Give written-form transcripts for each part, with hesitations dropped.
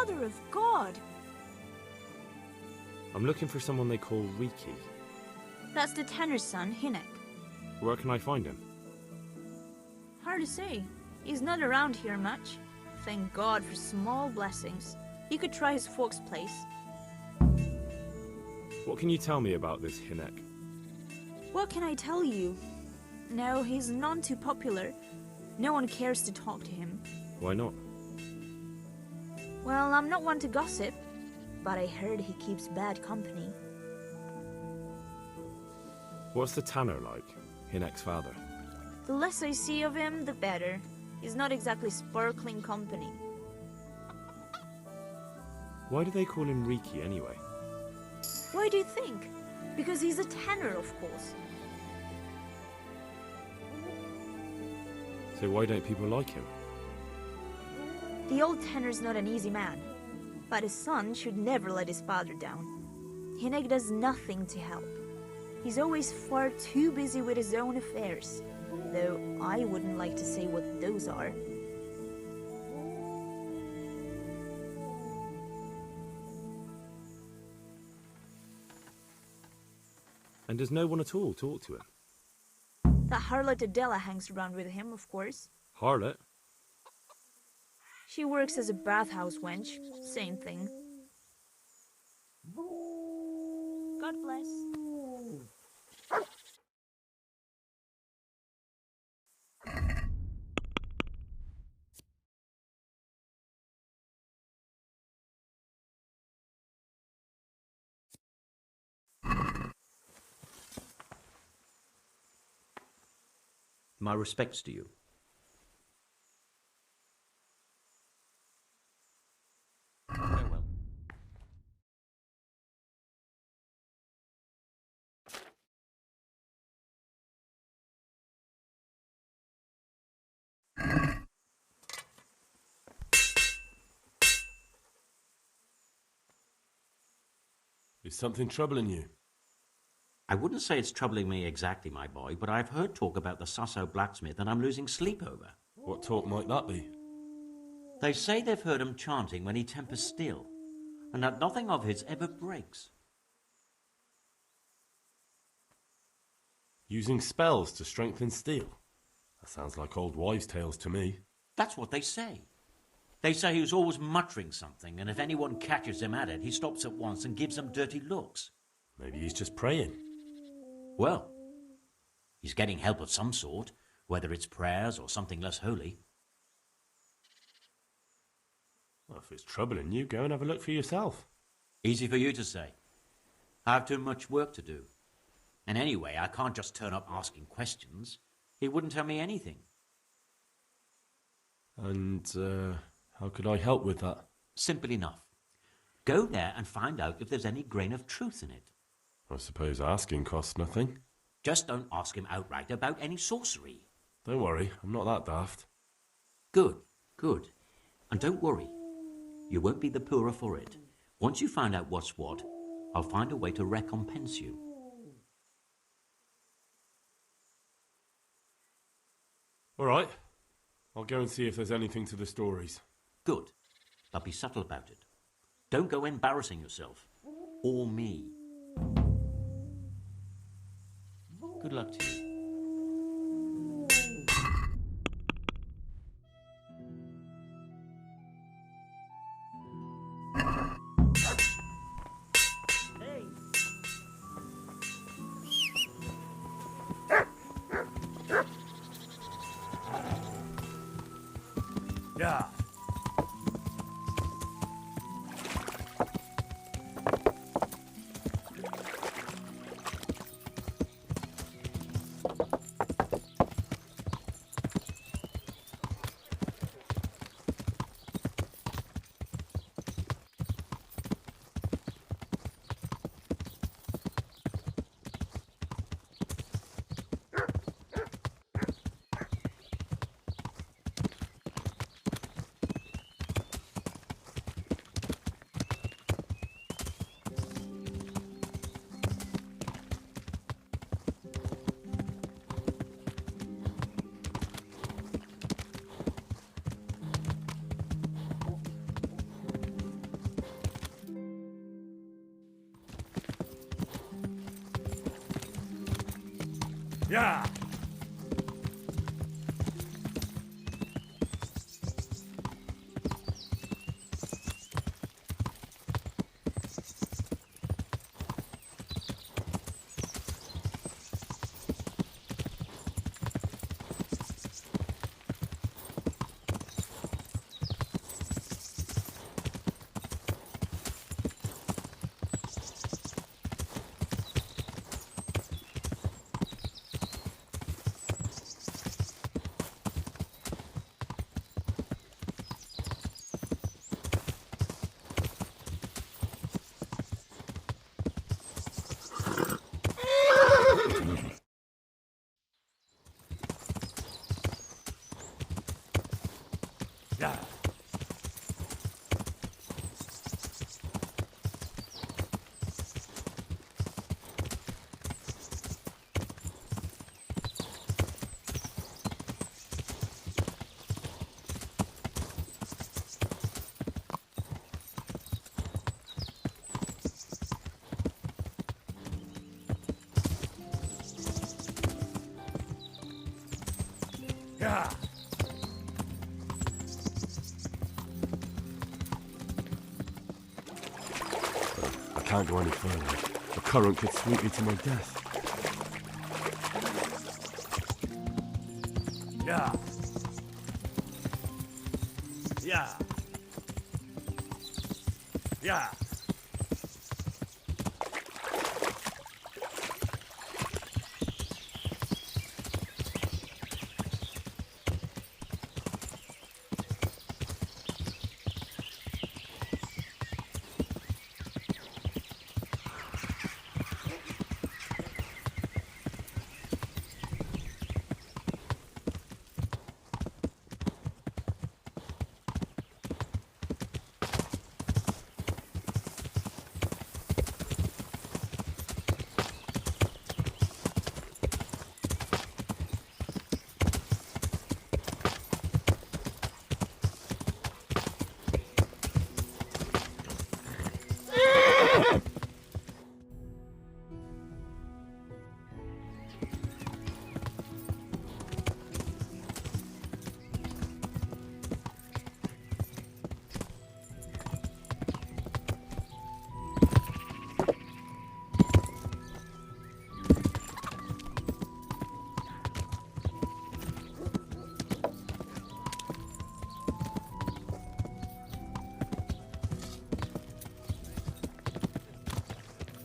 Mother of God! I'm looking for someone they call Riki. That's the tanner's son, Hynek. Where can I find him? Hard to say. He's not around here much. Thank God for small blessings. You could try his folks' place. What can you tell me about this Hynek? What can I tell you? No, he's none too popular. No one cares to talk to him. Why not? Well, I'm not one to gossip, but I heard he keeps bad company. What's the tanner like? Hynek's father? The less I see of him, the better. He's not exactly sparkling company. Why do they call him Riki anyway? Why do you think? Because he's a tanner, of course. So why don't people like him? The old tanner's not an easy man, but his son should never let his father down. Hynek does nothing to help. He's always far too busy with his own affairs, though I wouldn't like to say what those are. And does no one at all talk to him? That harlot Adela hangs around with him, of course. Harlot? She works as a bathhouse wench. Same thing. God bless. My respects to you. Farewell. Is something troubling you? I wouldn't say it's troubling me exactly, my boy, but I've heard talk about the Sasso blacksmith and I'm losing sleep over. What talk might that be? They say they've heard him chanting when he tempers steel, and that nothing of his ever breaks. Using spells to strengthen steel? That sounds like old wives' tales to me. That's what they say. They say he was always muttering something, and if anyone catches him at it, he stops at once and gives them dirty looks. Maybe he's just praying. Well, he's getting help of some sort, whether it's prayers or something less holy. Well, if it's troubling you, go and have a look for yourself. Easy for you to say. I have too much work to do. And anyway, I can't just turn up asking questions. He wouldn't tell me anything. And, how could I help with that? Simple enough. Go there and find out if there's any grain of truth in it. I suppose asking costs nothing. Just don't ask him outright about any sorcery. Don't worry, I'm not that daft. Good, good. And don't worry. You won't be the poorer for it. Once you find out what's what, I'll find a way to recompense you. All right. I'll go and see if there's anything to the stories. Good. But be subtle about it. Don't go embarrassing yourself. Or me. Good luck to you. Yeah. Yeah! Yeah! Yeah! I can't go any further. The current could sweep me to my death. Yeah! Yeah! Yeah!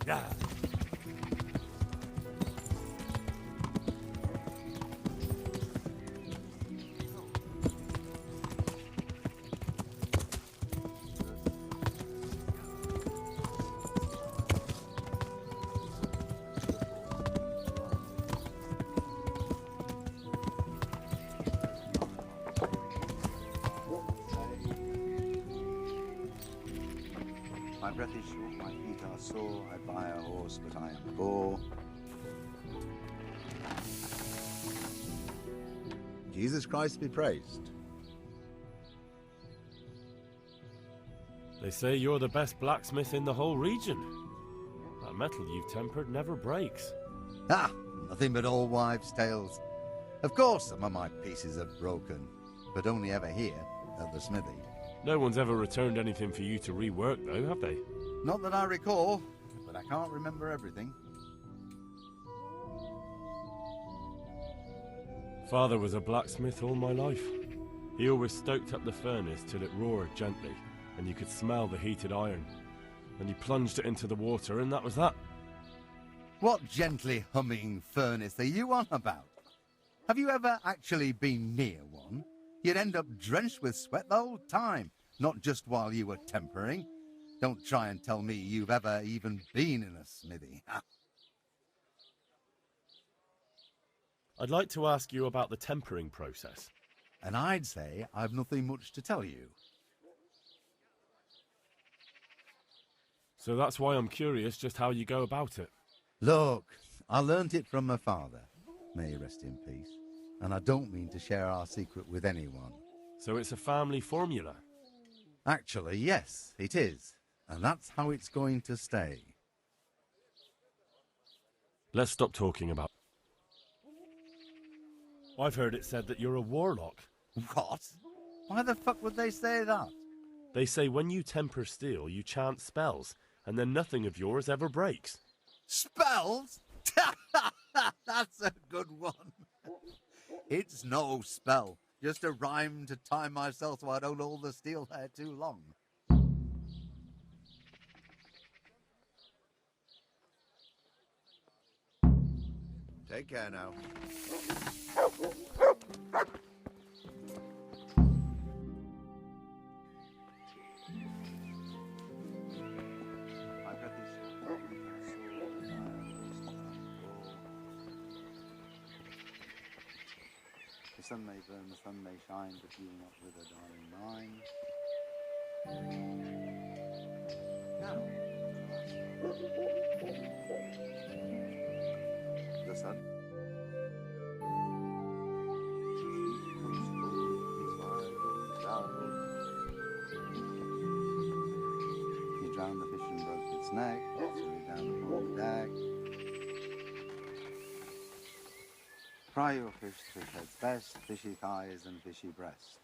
Yeah! My breath is short, my feet are sore. I buy a horse, but I am poor. Jesus Christ be praised. They say you're the best blacksmith in the whole region. That metal you've tempered never breaks. Ah, nothing but old wives' tales. Of course some of my pieces are broken, but only ever here, at the smithy. No one's ever returned anything for you to rework, though, have they? Not that I recall, but I can't remember everything. Father was a blacksmith all my life. He always stoked up the furnace till it roared gently, and you could smell the heated iron. Then he plunged it into the water, and that was that. What gently humming furnace are you on about? Have you ever actually been near one? You'd end up drenched with sweat the whole time, not just while you were tempering. Don't try and tell me you've ever even been in a smithy. I'd like to ask you about the tempering process. And I'd say I've nothing much to tell you. So that's why I'm curious just how you go about it. Look, I learnt it from my father. May he rest in peace. And I don't mean to share our secret with anyone. So it's a family formula? Actually, yes, it is. And that's how it's going to stay. Let's stop talking about... I've heard it said that you're a warlock. What? Why the fuck would they say that? They say when you temper steel, you chant spells, and then nothing of yours ever breaks. Spells? That's a good one. It's no spell, just a rhyme to time myself so I don't hold the steel there too long. Take care now. The sun may burn, the sun may shine, but you will not wither, darling mine. Now, the sun. He drowned the fish and broke its neck, threw it down upon the deck. Fry your fish, fish heads best, fishy thighs and fishy breast.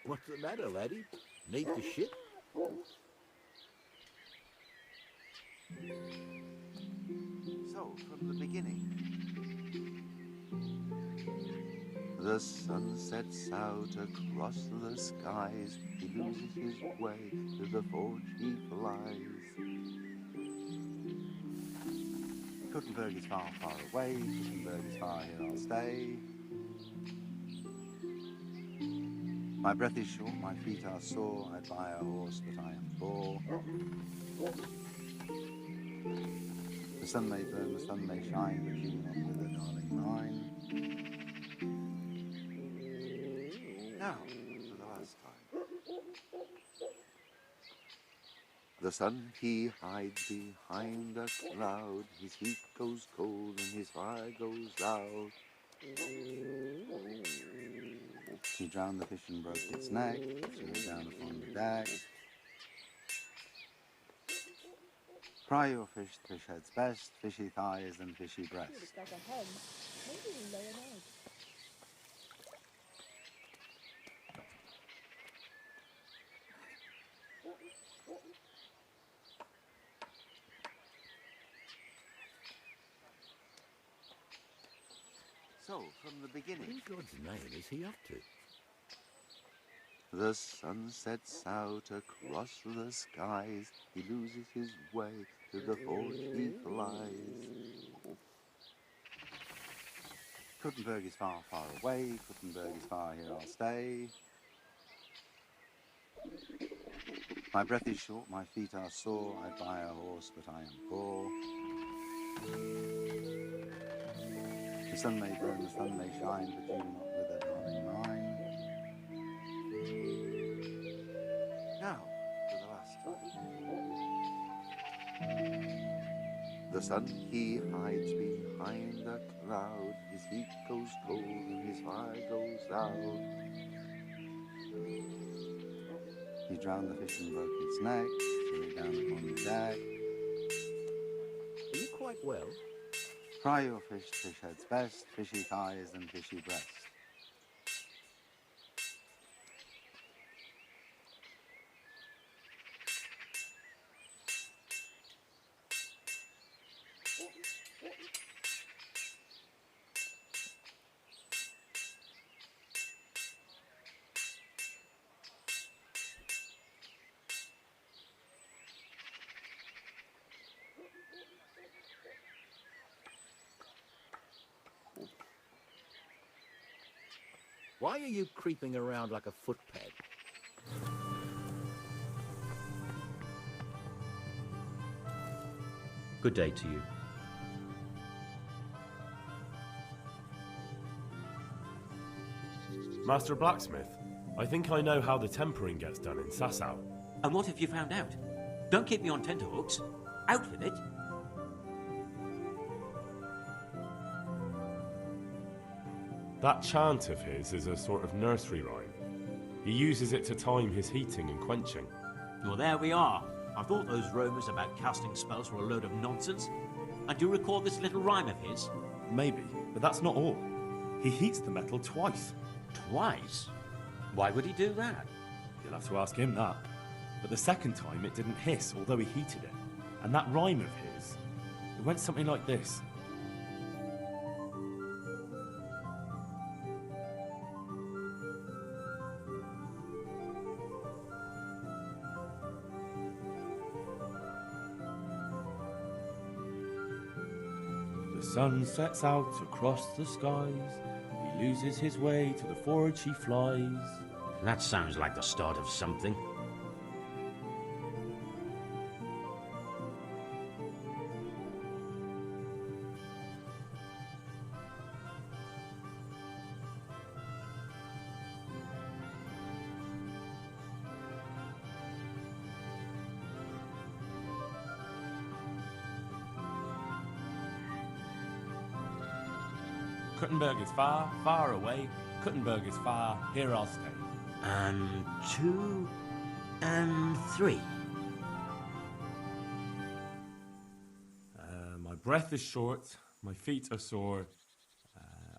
What's the matter, laddie? Need to shit? So, from the beginning. The sun sets out across the skies. He loses his way, to the forge he flies. Kuttenberg is far, far away. Kuttenberg is far, here I'll stay. My breath is short, my feet are sore. I'd buy a horse, but I am poor. The sun may burn, the sun may shine, but you will not wither, darling mine. Now, for the last time. The sun he hides behind a cloud. His heat goes cold and his fire goes loud. He drowned the fish and broke its neck, threw it down upon the deck. Fry your fish, fish heads best, fishy thighs and fishy breast. It's like a hen. Maybe we'll lay an egg. So, from the beginning. What in God's name is he up to? The sun sets out across the skies. He loses his way, to the forge he flies. Kuttenberg is far, far away. Kuttenberg is far, here I'll stay. My breath is short, my feet are sore. I'd buy a horse, but I am poor. The sun may burn, the sun may shine, but you will not wither, darling mine. Now, for the last time. The sun he hides behind a cloud. His heat goes cold and his fire goes loud. He drowned the fish and broke its neck, threw it down upon the deck. Are you quite well? Fry your fish, fish heads best, fishy thighs and fishy breast. Why are you creeping around like a footpad? Good day to you. Master Blacksmith, I think I know how the tempering gets done in Sasau. And what have you found out? Don't keep me on tenterhooks. Out with it. That chant of his is a sort of nursery rhyme. He uses it to time his heating and quenching. Well, there we are. I thought those rumours about casting spells were a load of nonsense. And do you recall this little rhyme of his? Maybe, but that's not all. He heats the metal twice. Twice? Why would he do that? You'll have to ask him that. But the second time it didn't hiss, although he heated it. And that rhyme of his, it went something like this. The sun sets out across the skies. He loses his way to the forge he flies. That sounds like the start of something. Kuttenberg is far, far away. Kuttenberg is far, here I'll stay. And 2 and 3. My breath is short, my feet are sore.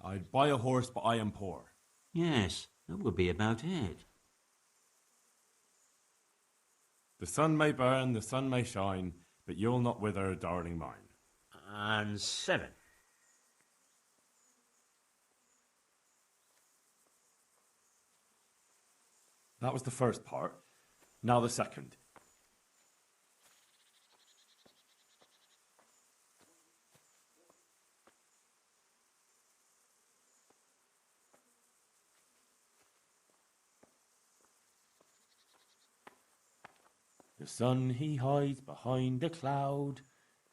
I'd buy a horse, but I am poor. Yes, that would be about it. The sun may burn, the sun may shine, but you'll not wither, darling mine. And 7. That was the first part. Now the second. The sun he hides behind a cloud.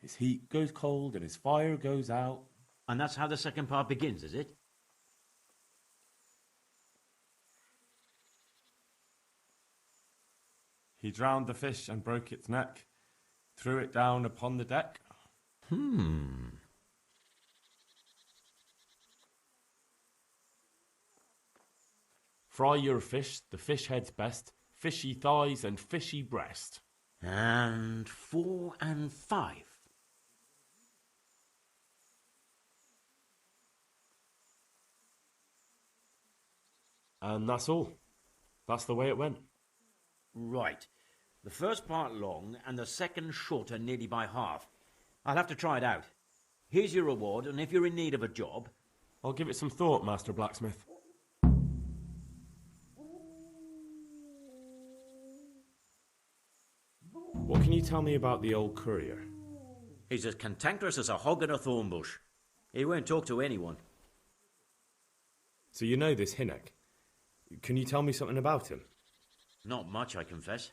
His heat goes cold and his fire goes out. And that's how the second part begins, is it? He drowned the fish and broke its neck, threw it down upon the deck. Fry your fish, the fish head's best, fishy thighs and fishy breast. And 4 and 5. And that's all. That's the way it went. Right. The first part long and the second shorter nearly by half. I'll have to try it out. Here's your reward, and if you're in need of a job... I'll give it some thought, Master Blacksmith. What can you tell me about the old courier? He's as cantankerous as a hog in a thorn bush. He won't talk to anyone. So you know this Hynek. Can you tell me something about him? Not much, I confess.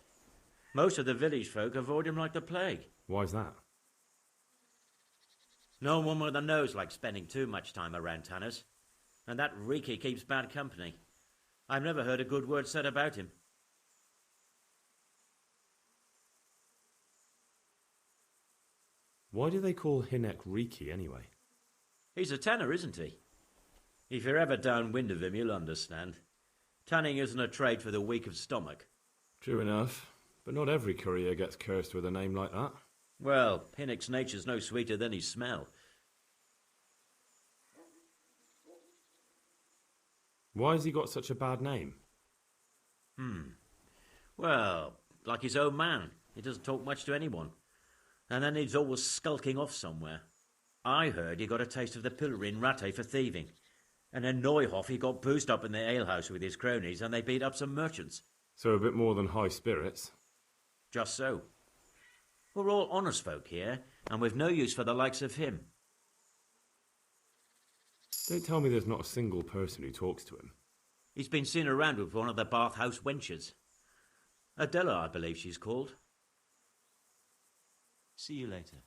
Most of the village folk avoid him like the plague. Why's that? No one with a nose likes spending too much time around tanners. And that Riki keeps bad company. I've never heard a good word said about him. Why do they call Hynek Riki anyway? He's a tanner, isn't he? If you're ever downwind of him, you'll understand. Tanning isn't a trade for the weak of stomach. True enough, but not every courier gets cursed with a name like that. Well, Hynek's nature's no sweeter than his smell. Why has he got such a bad name? Well, like his own man. He doesn't talk much to anyone. And then he's always skulking off somewhere. I heard he got a taste of the pillory in Rattay for thieving. And in Neuhof he got boozed up in the alehouse with his cronies and they beat up some merchants. So a bit more than high spirits. Just so. We're all honest folk here, and we've no use for the likes of him. Don't tell me there's not a single person who talks to him. He's been seen around with one of the bathhouse wenches. Adela, I believe she's called. See you later.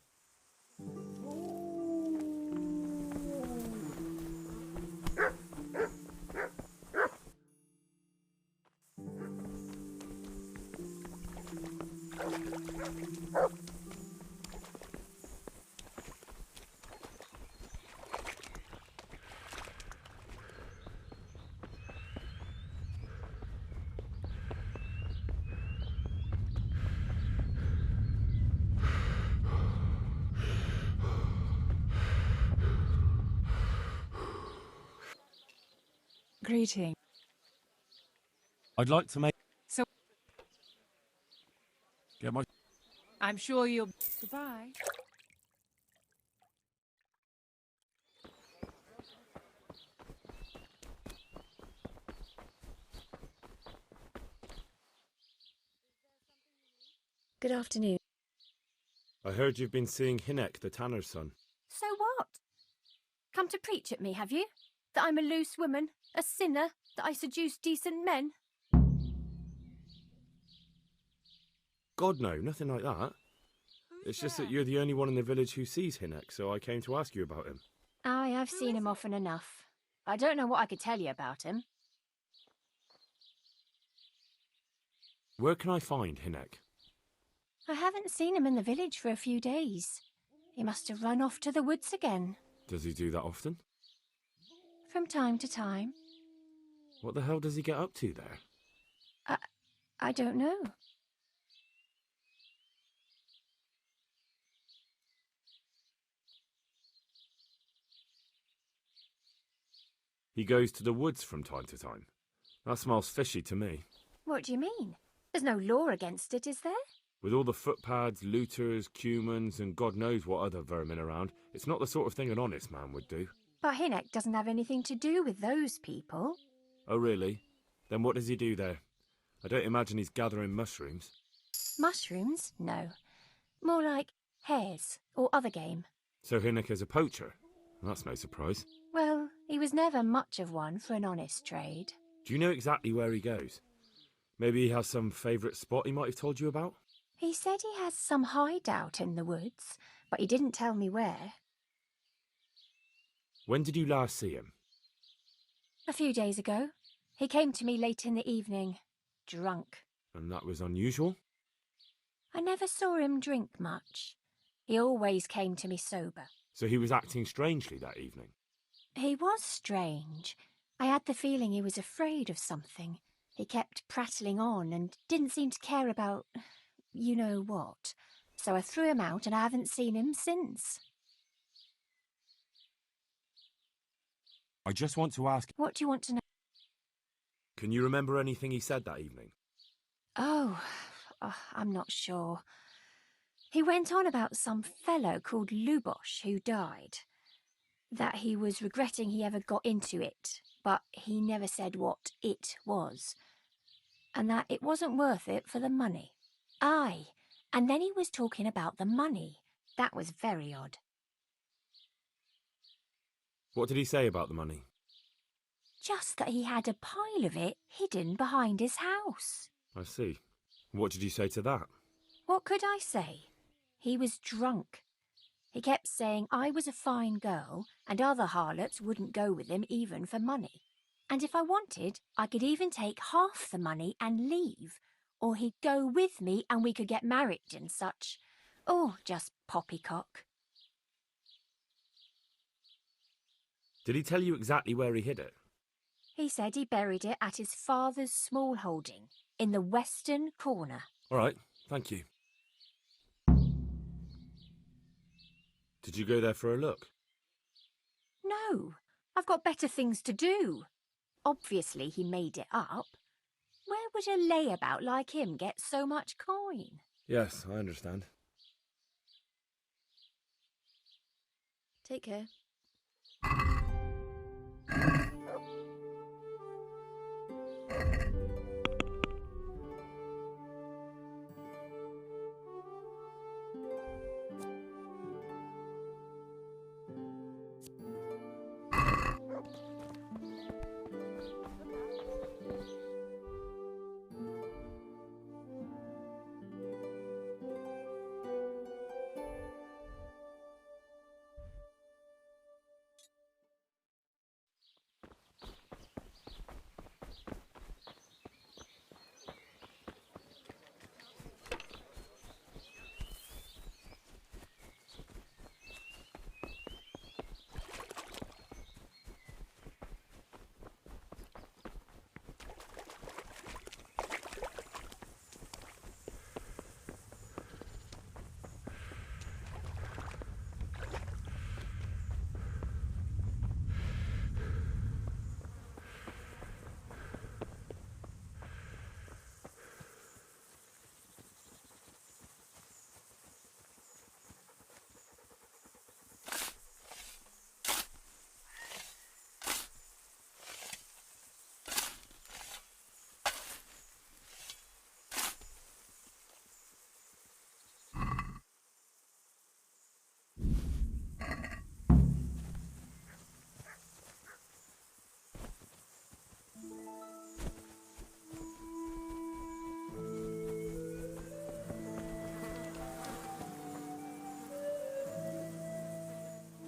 Greeting. I'd like to make... So Get my... I'm sure you'll. Goodbye. Good afternoon. I heard you've been seeing Hynek, the tanner's son. So what? Come to preach at me, have you? That I'm a loose woman, a sinner, that I seduce decent men? God, no, nothing like that. It's just that you're the only one in the village who sees Hynek, so I came to ask you about him. Aye, I've seen him often enough. I don't know what I could tell you about him. Where can I find Hynek? I haven't seen him in the village for a few days. He must have run off to the woods again. Does he do that often? From time to time. What the hell does he get up to there? I don't know. He goes to the woods from time to time. That smells fishy to me. What do you mean? There's no law against it, is there? With all the footpads, looters, cumans, and God knows what other vermin around, it's not the sort of thing an honest man would do. But Hynek doesn't have anything to do with those people. Oh, really? Then what does he do there? I don't imagine he's gathering mushrooms. Mushrooms? No. More like hares or other game. So Hynek is a poacher? That's no surprise. Well, he was never much of one for an honest trade. Do you know exactly where he goes? Maybe he has some favourite spot he might have told you about? He said he has some hideout in the woods, but he didn't tell me where. When did you last see him? A few days ago. He came to me late in the evening, drunk. And that was unusual? I never saw him drink much. He always came to me sober. So he was acting strangely that evening? He was strange. I had the feeling he was afraid of something. He kept prattling on and didn't seem to care about you know what. So I threw him out and I haven't seen him since. I just want to ask... What do you want to know? Can you remember anything he said that evening? Oh, I'm not sure. He went on about some fellow called Lubosh who died. That he was regretting he ever got into it, but he never said what it was. And that it wasn't worth it for the money. Aye, and then he was talking about the money. That was very odd. What did he say about the money? Just that he had a pile of it hidden behind his house. I see. What did you say to that? What could I say? He was drunk. He kept saying I was a fine girl and other harlots wouldn't go with him even for money. And if I wanted, I could even take half the money and leave. Or he'd go with me and we could get married and such. Oh, just poppycock. Did he tell you exactly where he hid it? He said he buried it at his father's small holding in the western corner. All right, thank you. Did you go there for a look? No, I've got better things to do. Obviously he made it up. Where would a layabout like him get so much coin? Yes, I understand. Take care.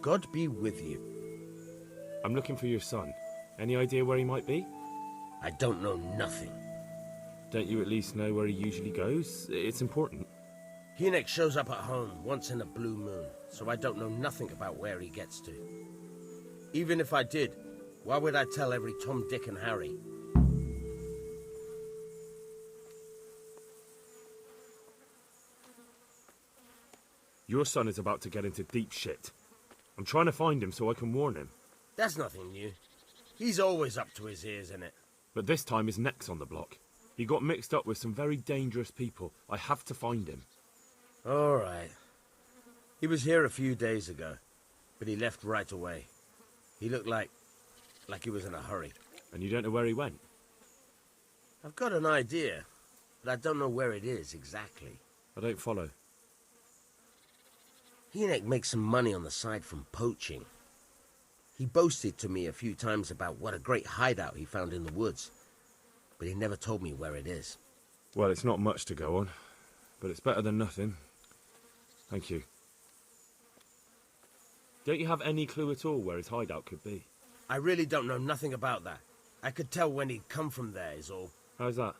God be with you. I'm looking for your son. Any idea where he might be? I don't know nothing. Don't you at least know where he usually goes? It's important. Hynek shows up at home once in a blue moon, so I don't know nothing about where he gets to. Even if I did, why would I tell every Tom, Dick and Harry? Your son is about to get into deep shit. I'm trying to find him so I can warn him. That's nothing new. He's always up to his ears in it. But this time his neck's on the block. He got mixed up with some very dangerous people. I have to find him. All right. He was here a few days ago, but he left right away. He looked like he was in a hurry. And you don't know where he went? I've got an idea, but I don't know where it is exactly. I don't follow. Hynek makes some money on the side from poaching. He boasted to me a few times about what a great hideout he found in the woods, but he never told me where it is. Well, it's not much to go on, but it's better than nothing. Thank you. Don't you have any clue at all where his hideout could be? I really don't know nothing about that. I could tell when he'd come from there is all. How's that?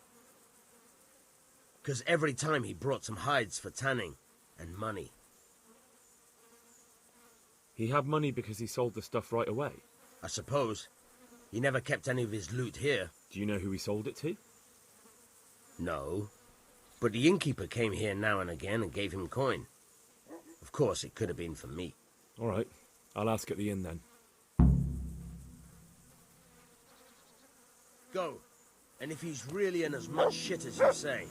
'Cause every time he brought some hides for tanning and money. He had money because he sold the stuff right away? I suppose. He never kept any of his loot here. Do you know who he sold it to? No. But the innkeeper came here now and again and gave him coin. Of course, it could have been for me. All right. I'll ask at the inn then. Go. And if he's really in as much shit as you say,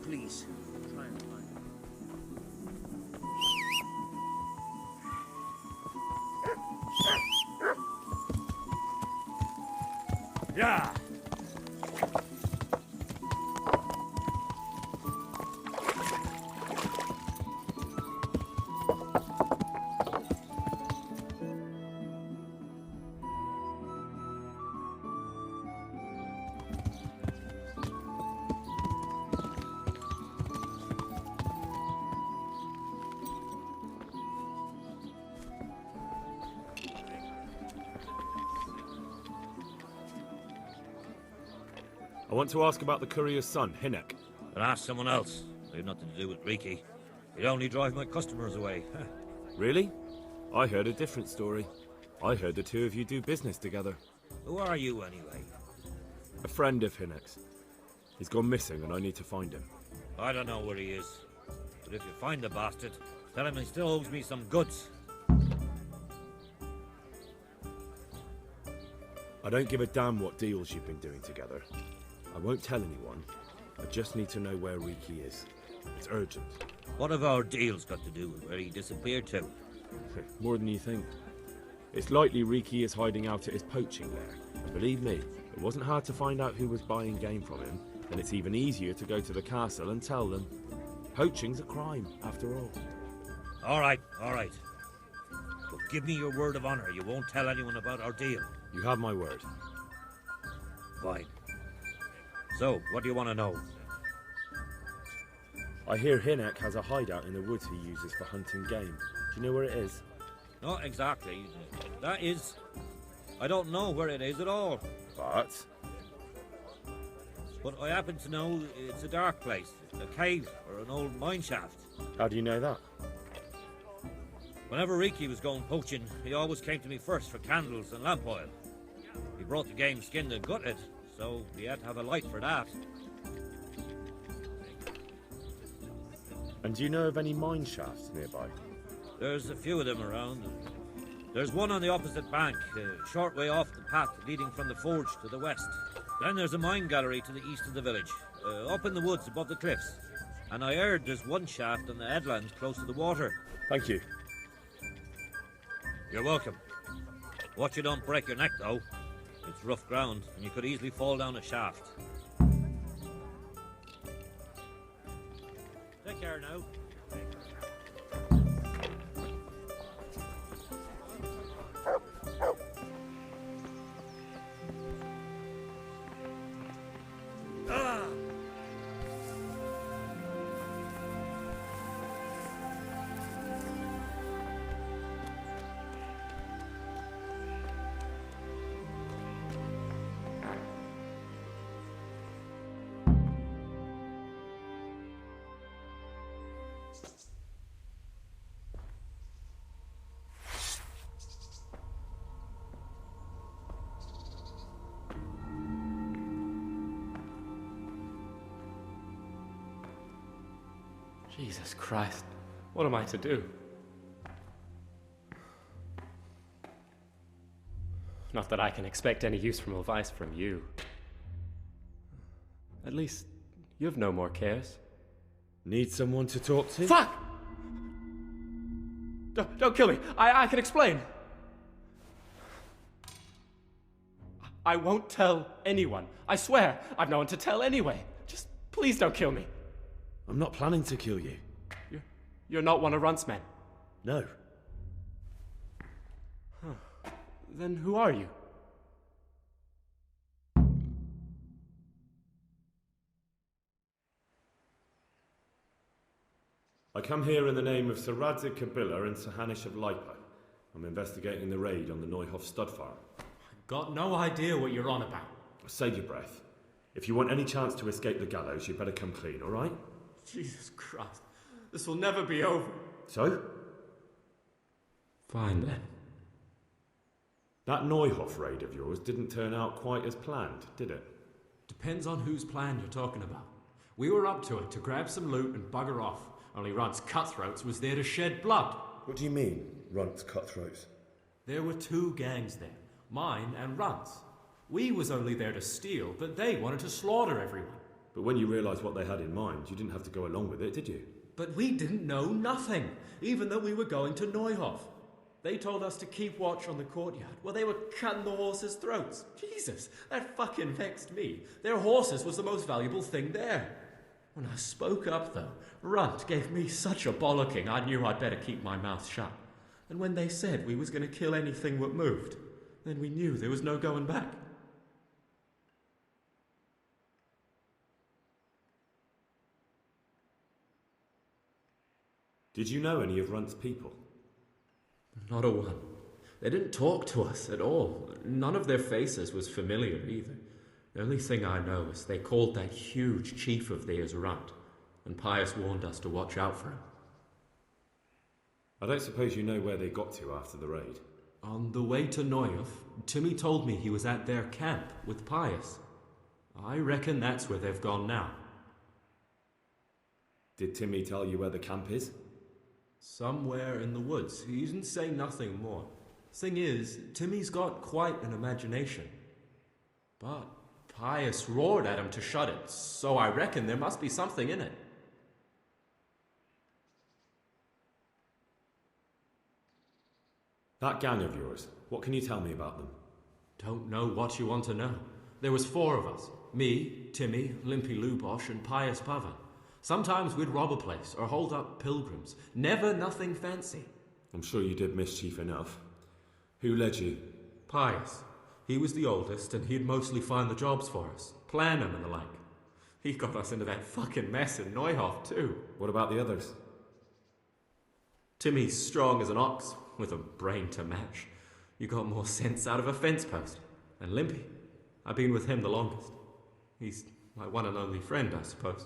please, try and find him. Yeah! I want to ask about the courier's son, Hynek. But ask someone else. They've nothing to do with Riki. He'd only drive my customers away. Really? I heard a different story. I heard the two of you do business together. Who are you, anyway? A friend of Hynek's. He's gone missing and I need to find him. I don't know where he is. But if you find the bastard, tell him he still owes me some goods. I don't give a damn what deals you've been doing together. I won't tell anyone. I just need to know where Riki is. It's urgent. What have our deals got to do with where he disappeared to? More than you think. It's likely Riki is hiding out at his poaching lair. And believe me, it wasn't hard to find out who was buying game from him, and it's even easier to go to the castle and tell them. Poaching's a crime, after all. All right. But give me your word of honor you won't tell anyone about our deal. You have my word. Fine. So, what do you want to know? I hear Hynek has a hideout in the woods he uses for hunting game. Do you know where it is? Not exactly. That is... I don't know where it is at all. But I happen to know it's a dark place. A cave or an old mine shaft. How do you know that? Whenever Riki was going poaching, he always came to me first for candles and lamp oil. He brought the game skinned and gutted, so we had to have a light for that. And do you know of any mine shafts nearby? There's a few of them around. There's one on the opposite bank, a short way off the path leading from the forge to the west. Then there's a mine gallery to the east of the village, up in the woods above the cliffs. And I heard there's one shaft on the headland close to the water. Thank you. You're welcome. Watch you don't break your neck, though. It's rough ground, and you could easily fall down a shaft. Take care now. Jesus Christ, what am I to do? Not that I can expect any useful advice from you. At least, you've no more cares. Need someone to talk to? Fuck! Don't kill me. I can explain. I won't tell anyone. I swear, I've no one to tell anyway. Just please don't kill me. I'm not planning to kill you. You're not one of Runt's men? No. Huh. Then who are you? I come here in the name of Sir Radzig Kabila and Sir Hanish of Lipa. I'm investigating the raid on the Neuhoff stud farm. I've got no idea what you're on about. Save your breath. If you want any chance to escape the gallows, you'd better come clean, all right? Jesus Christ. This will never be over. So? Fine then. That Neuhoff raid of yours didn't turn out quite as planned, did it? Depends on whose plan you're talking about. We were up to it to grab some loot and bugger off. Only Runt's cutthroats was there to shed blood. What do you mean, Runt's cutthroats? There were two gangs there, mine and Runt's. We was only there to steal, but they wanted to slaughter everyone. But when you realised what they had in mind, you didn't have to go along with it, did you? But we didn't know nothing, even though we were going to Neuhoff. They told us to keep watch on the courtyard while they were cutting the horses' throats. Jesus, that fucking vexed me. Their horses was the most valuable thing there. When I spoke up, though, Runt gave me such a bollocking I knew I'd better keep my mouth shut. And when they said we was going to kill anything that moved, then we knew there was no going back. Did you know any of Runt's people? Not a one. They didn't talk to us at all. None of their faces was familiar either. The only thing I know is they called that huge chief of theirs Runt, and Pius warned us to watch out for him. I don't suppose you know where they got to after the raid? On the way to Neuhoff, Timmy told me he was at their camp with Pius. I reckon that's where they've gone now. Did Timmy tell you where the camp is? Somewhere in the woods. He didn't say nothing more. Thing is, Timmy's got quite an imagination. But Pius roared at him to shut it, so I reckon there must be something in it. That gang of yours, what can you tell me about them? Don't know what you want to know. There was 4 of us. Me, Timmy, Limpy Lubosh, and Pius Pava. Sometimes we'd rob a place or hold up pilgrims. Never nothing fancy. I'm sure you did mischief enough. Who led you? Pius. He was the oldest, and he'd mostly find the jobs for us. Plan them and the like. He got us into that fucking mess in Neuhoff, too. What about the others? Timmy's strong as an ox, with a brain to match. You got more sense out of a fence post. And Limpy, I've been with him the longest. He's my one and only friend, I suppose.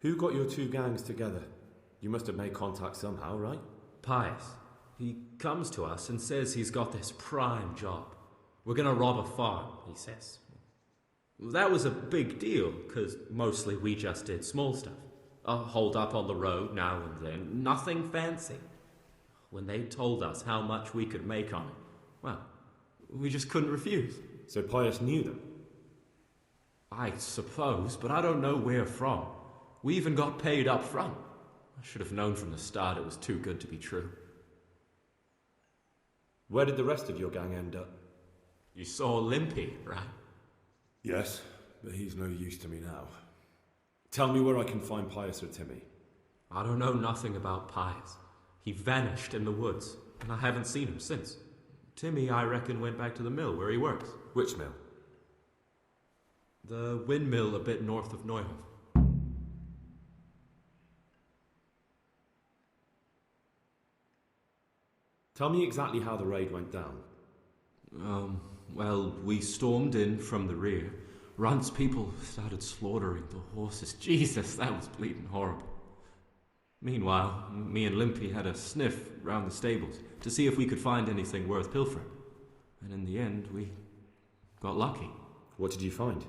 Who got your 2 gangs together? You must have made contact somehow, right? Pius. He comes to us and says he's got this prime job. We're gonna rob a farm, he says. That was a big deal, because mostly we just did small stuff. Hold up on the road now and then, nothing fancy. When they told us how much we could make on it, well, we just couldn't refuse. So Pius knew them? I suppose, but I don't know where from. We even got paid up front. I should have known from the start it was too good to be true. Where did the rest of your gang end up? You saw Limpy, right? Yes, but he's no use to me now. Tell me where I can find Pius or Timmy. I don't know nothing about Pius. He vanished in the woods, and I haven't seen him since. Timmy, I reckon, went back to the mill where he works. Which mill? The windmill a bit north of Neuhoff. Tell me exactly how the raid went down. Well, we stormed in from the rear. Runt's people started slaughtering the horses. Jesus, that was bleeding horrible. Meanwhile, me and Limpy had a sniff round the stables to see if we could find anything worth pilfering. And in the end, we got lucky. What did you find?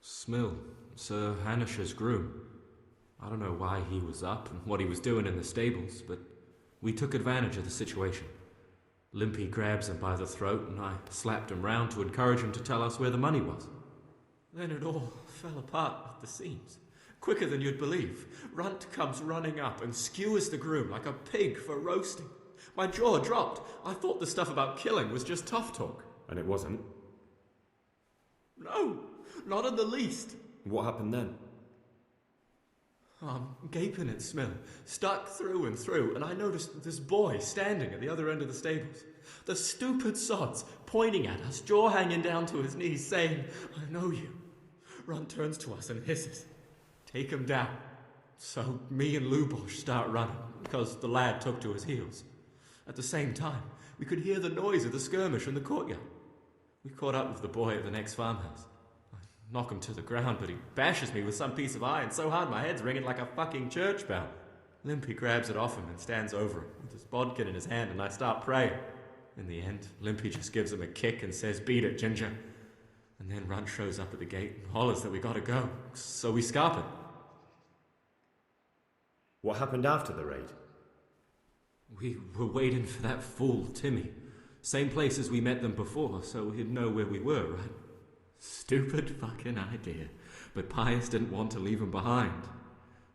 Smill, Sir Hanish's groom. I don't know why he was up and what he was doing in the stables, but we took advantage of the situation. Limpy grabs him by the throat, and I slapped him round to encourage him to tell us where the money was. Then it all fell apart at the seams. Quicker than you'd believe. Runt comes running up and skewers the groom like a pig for roasting. My jaw dropped. I thought the stuff about killing was just tough talk. And it wasn't? No, not in the least. What happened then? I'm gaping at Smill, stuck through and through, and I noticed this boy standing at the other end of the stables. The stupid sod's pointing at us, jaw hanging down to his knees, saying, "I know you." Runt turns to us and hisses, "Take him down." So me and Lubosh start running, because the lad took to his heels. At the same time, we could hear the noise of the skirmish in the courtyard. We caught up with the boy at the next farmhouse. I knock him to the ground, but he bashes me with some piece of iron so hard my head's ringing like a fucking church bell. Limpy grabs it off him and stands over him with his bodkin in his hand, and I start praying. In the end, Limpy just gives him a kick and says, "Beat it, Ginger." And then Runt shows up at the gate and hollers that we gotta go, so we scarp it. What happened after the raid? We were waiting for that fool, Timmy. Same place as we met them before, so he'd know where we were, right? Stupid fucking idea. But Pius didn't want to leave him behind.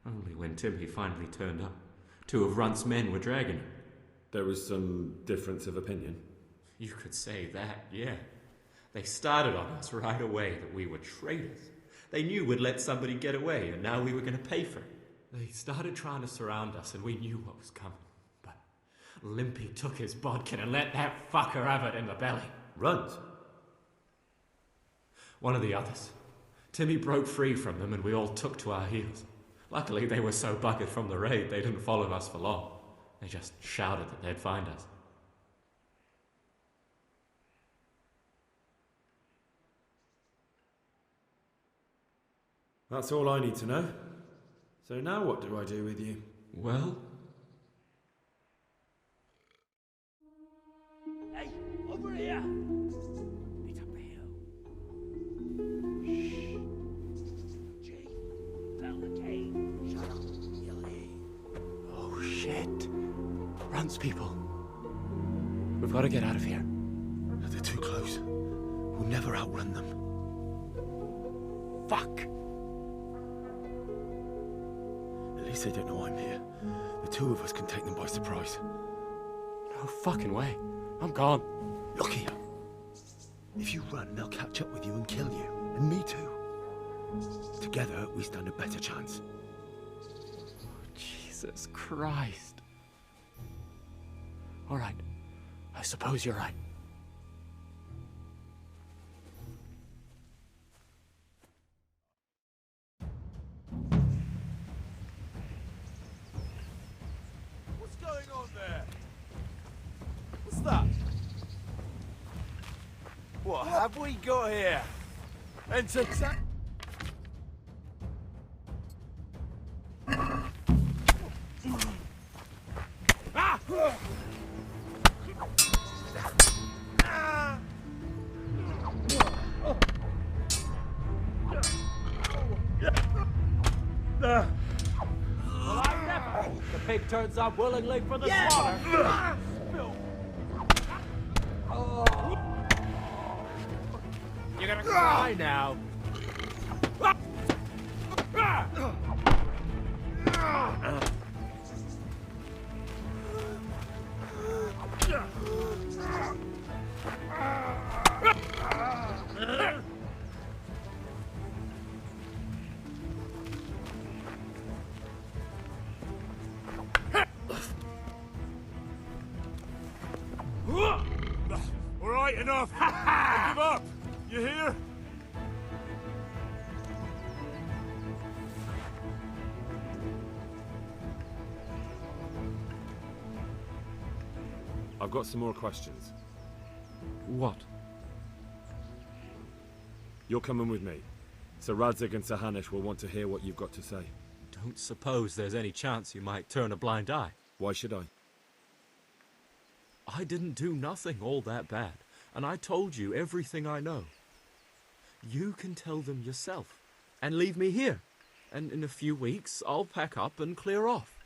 Only when Timmy finally turned up, 2 of Runt's men were dragging him. There was some difference of opinion? You could say that, yeah. They started on us right away that we were traitors. They knew we'd let somebody get away, and now we were going to pay for it. They started trying to surround us, and we knew what was coming. But Limpy took his bodkin and let that fucker have it in the belly. Runt? One of the others. Timmy broke free from them, and we all took to our heels. Luckily, they were so bucketed from the raid, they didn't follow us for long. They just shouted that they'd find us. That's all I need to know. So now what do I do with you? Well? Hey, over here! It's up the hill. Shh. Jay, found the cave. Shut up, Billy. Oh, shit. Runt's people. We've got to get out of here. They're too close. We'll never outrun them. Fuck! At least they don't know I'm here. The 2 of us can take them by surprise. No fucking way. I'm gone. Look here. If you run, they'll catch up with you and kill you. And me too. Together, we stand a better chance. Jesus Christ. All right. I suppose you're right. What's going on there? What's that? What have we got here? Entertain. Ah! Well, I never. The pig turns up willingly for the slaughter. You're gonna cry now. All right, enough. I give up. You hear? I've got some more questions. What? You're coming with me. Sir Radzig and Sir Hanush will want to hear what you've got to say. Don't suppose there's any chance you might turn a blind eye. Why should I? I didn't do nothing all that bad, and I told you everything I know. You can tell them yourself. and leave me here. And in a few weeks, I'll pack up and clear off.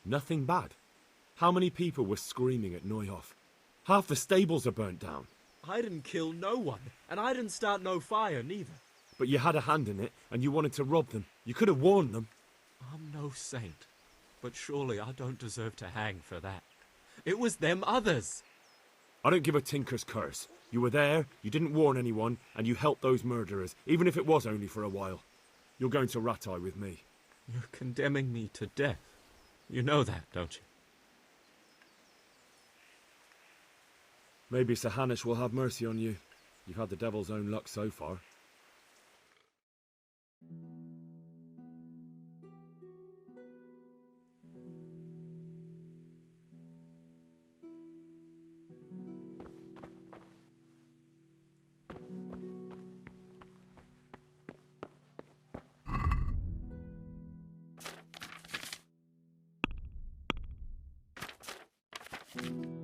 Nothing bad. How many people were screaming at Neuhoff? Half the stables are burnt down. I didn't kill no one, and I didn't start no fire neither. But you had a hand in it, and you wanted to rob them. You could have warned them. I'm no saint, but surely I don't deserve to hang for that. It was them others. I don't give a tinker's curse. You were there, you didn't warn anyone, and you helped those murderers, even if it was only for a while. You're going to Rattay with me. You're condemning me to death. You know that, don't you? Maybe Sir Hynek will have mercy on you. You've had the devil's own luck so far. you